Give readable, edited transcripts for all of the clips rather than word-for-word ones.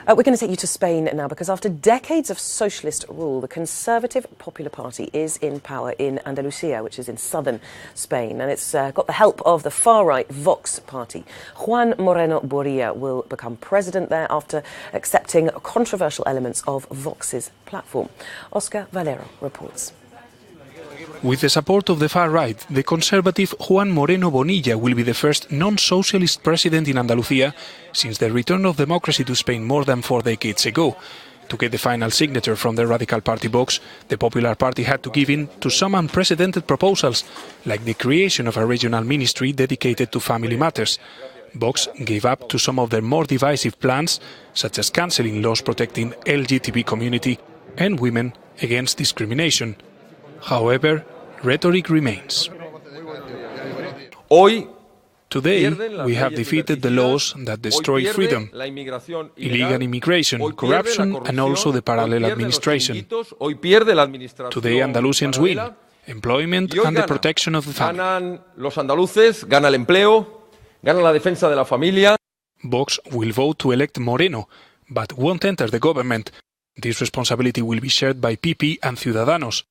We're going to take you to Spain now, because after decades of socialist rule, the Conservative Popular Party is in power in Andalucia, which is in southern Spain, and it's got the help of the far-right Vox party. Juan Moreno Borilla will become president there after accepting controversial elements of Vox's platform. Oscar Valero reports. With the support of the far right, the conservative Juan Moreno Bonilla will be the first non-socialist president in Andalusia since the return of democracy to Spain more than 4 decades ago. To get the final signature from the radical party Vox, the Popular Party had to give in to some unprecedented proposals, like the creation of a regional ministry dedicated to family matters. Vox gave up to some of their more divisive plans, such as cancelling laws protecting LGBT community and women against discrimination. However, rhetoric remains. Today, we have defeated the laws that destroy freedom, illegal immigration, corruption, and also the parallel administration. Today, Andalusians win employment and the protection of the family. Vox will vote to elect Moreno, but won't enter the government. This responsibility will be shared by PP and Ciudadanos.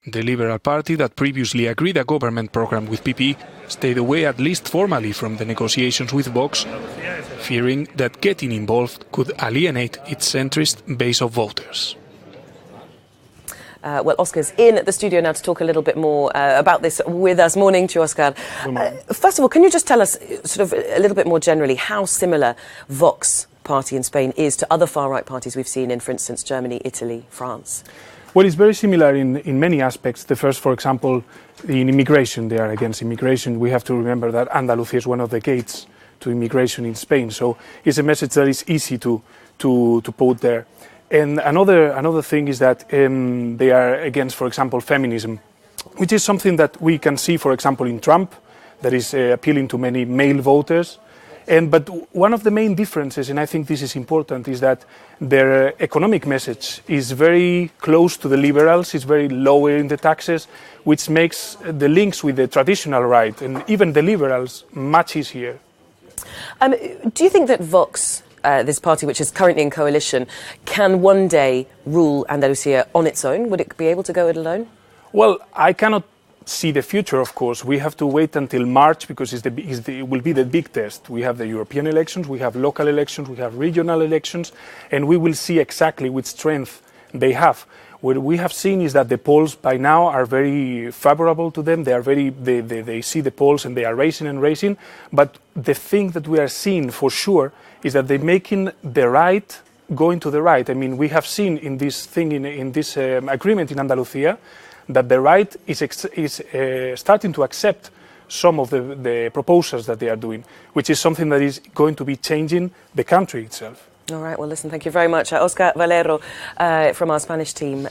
The Liberal Party, that previously agreed a government program with PP, stayed away at least formally from the negotiations with Vox, fearing that getting involved could alienate its centrist base of voters. Well, Oscar's in the studio now to talk a little bit more about this with us. Morning to you, Oscar. First of all, can you just tell us sort of a little bit more generally how similar Vox party in Spain is to other far-right parties we've seen in, for instance, Germany, Italy, France? Well, it's very similar in many aspects. The first, for example, in immigration, they are against immigration. We have to remember that Andalusia is one of the gates to immigration in Spain. So it's a message that is easy to put there. And another thing is that they are against, for example, feminism, which is something that we can see, for example, in Trump, that is appealing to many male voters. But one of the main differences, and I think this is important, is that their economic message is very close to the liberals, it's very lower in the taxes, which makes the links with the traditional right and even the liberals much easier. Do you think that Vox, this party which is currently in coalition, can one day rule Andalusia on its own? Would it be able to go it alone? Well, I cannot see the future, of course. We have to wait until March because it will be the big test. We have the European elections, we have local elections, we have regional elections, and we will see exactly which strength they have. What we have seen is that the polls by now are very favorable to them. They see the polls and they are raising and raising. But the thing that we are seeing for sure is that they're making the right going to the right. I mean, we have seen in this thing, in this agreement in Andalusia, that the right is starting to accept some of the proposals that they are doing, which is something that is going to be changing the country itself. All right, well, listen, thank you very much. Oscar Valero from our Spanish team.